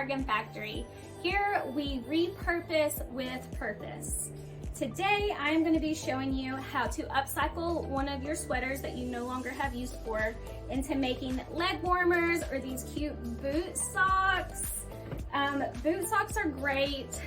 Bargain Factory. Here we repurpose with purpose. Today I'm going to be showing you how to upcycle one of your sweaters that you no longer have use for into making leg warmers or these cute boot socks. Boot socks are great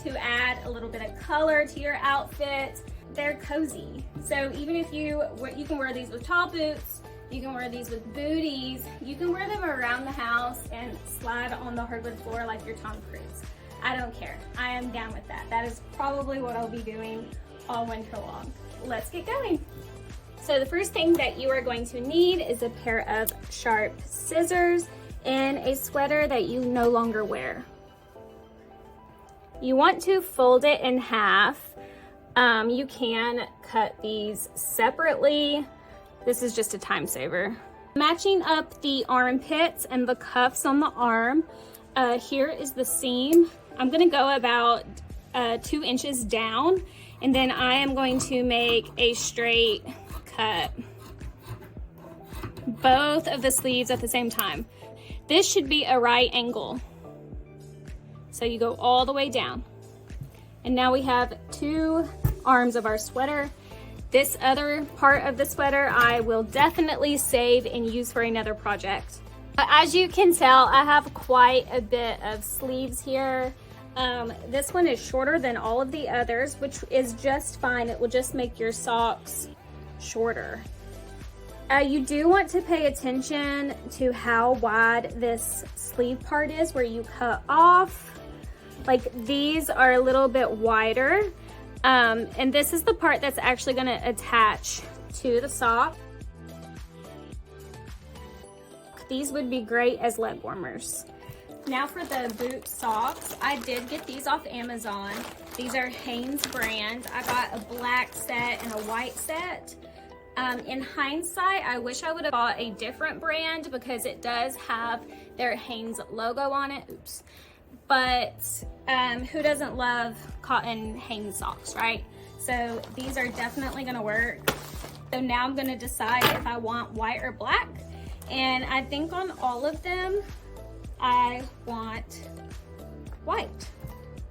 to add a little bit of color to your outfit. They're cozy. So even if you can wear these with tall boots, you can wear these with booties, you can wear them around the house and slide on the hardwood floor like you're Tom Cruise. I don't care. I am down with that. That is probably what I'll be doing all winter long. Let's get going. So the first thing that you are going to need is a pair of sharp scissors and a sweater that you no longer wear. You want to fold it in half. You can cut these separately. This is just a time saver. Matching up the armpits and the cuffs on the arm, here is the seam. I'm gonna go about 2 inches down, and then I am going to make a straight cut. Both of the sleeves at the same time. This should be a right angle. So you go all the way down. And now we have 2 arms of our sweater. This other part of the sweater I will definitely save and use for another project. As you can tell, I have quite a bit of sleeves here. This one is shorter than all of the others, which is just fine. It will just make your socks shorter. You do want to pay attention to how wide this sleeve part is where you cut off. Like these are a little bit wider. And this is the part that's actually going to attach to the sock. These would be great as leg warmers. Now for the boot socks, I did get these off Amazon. These are Hanes brand. I got a black set and a white set. In hindsight, I wish I would have bought a different brand because it does have their Hanes logo on it. Oops. But who doesn't love cotton Hanes socks, right? So these are definitely gonna work. So now I'm gonna decide if I want white or black. And I think on all of them, I want white.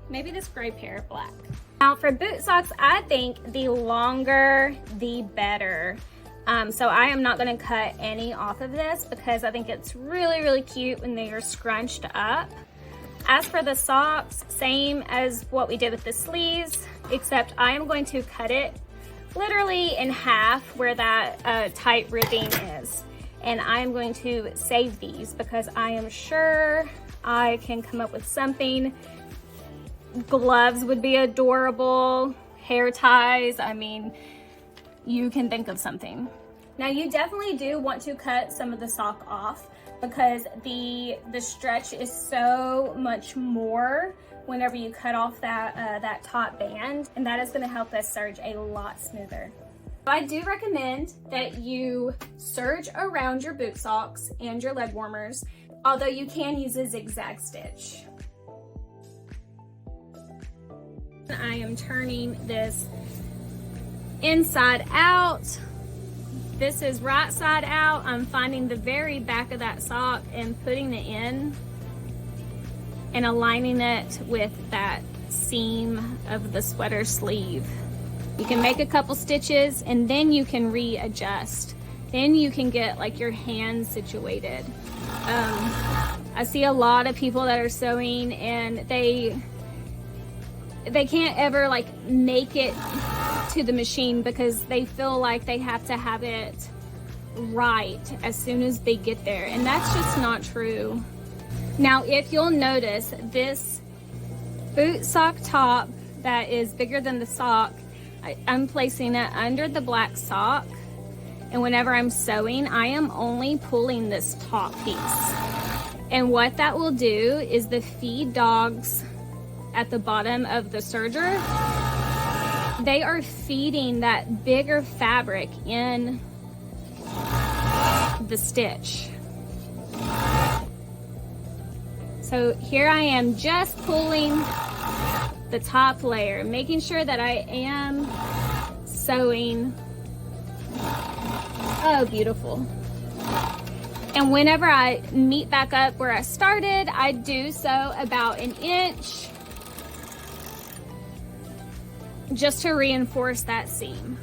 Maybe this gray pair, black. Now for boot socks, I think the longer, the better. So I am not gonna cut any off of this because I think it's really, really cute when they are scrunched up. As for the socks, same as what we did with the sleeves, except I am going to cut it literally in half where that tight ribbing is. And I'm going to save these because I am sure I can come up with something. Gloves would be adorable, hair ties, I mean, you can think of something. Now you definitely do want to cut some of the sock off because the stretch is so much more whenever you cut off that top band, and that is going to help us serge a lot smoother. I do recommend that you serge around your boot socks and your leg warmers, although you can use a zigzag stitch. I am turning this inside out. This is right side out. I'm finding the very back of that sock and putting it in and aligning it with that seam of the sweater sleeve. You can make a couple stitches and then you can readjust. Then you can get like your hands situated. I see a lot of people that are sewing and they can't ever like make it to the machine because they feel like they have to have it right as soon as they get there, and that's just not true. Now if you'll notice, this boot sock top that is bigger than the sock, I'm placing it under the black sock, and whenever I'm sewing I am only pulling this top piece, and what that will do is the feed dogs at the bottom of the serger, they are feeding that bigger fabric in the stitch. So here I am just pulling the top layer, making sure that I am sewing. Oh, beautiful. And whenever I meet back up where I started, I do so about 1 inch just to reinforce that seam.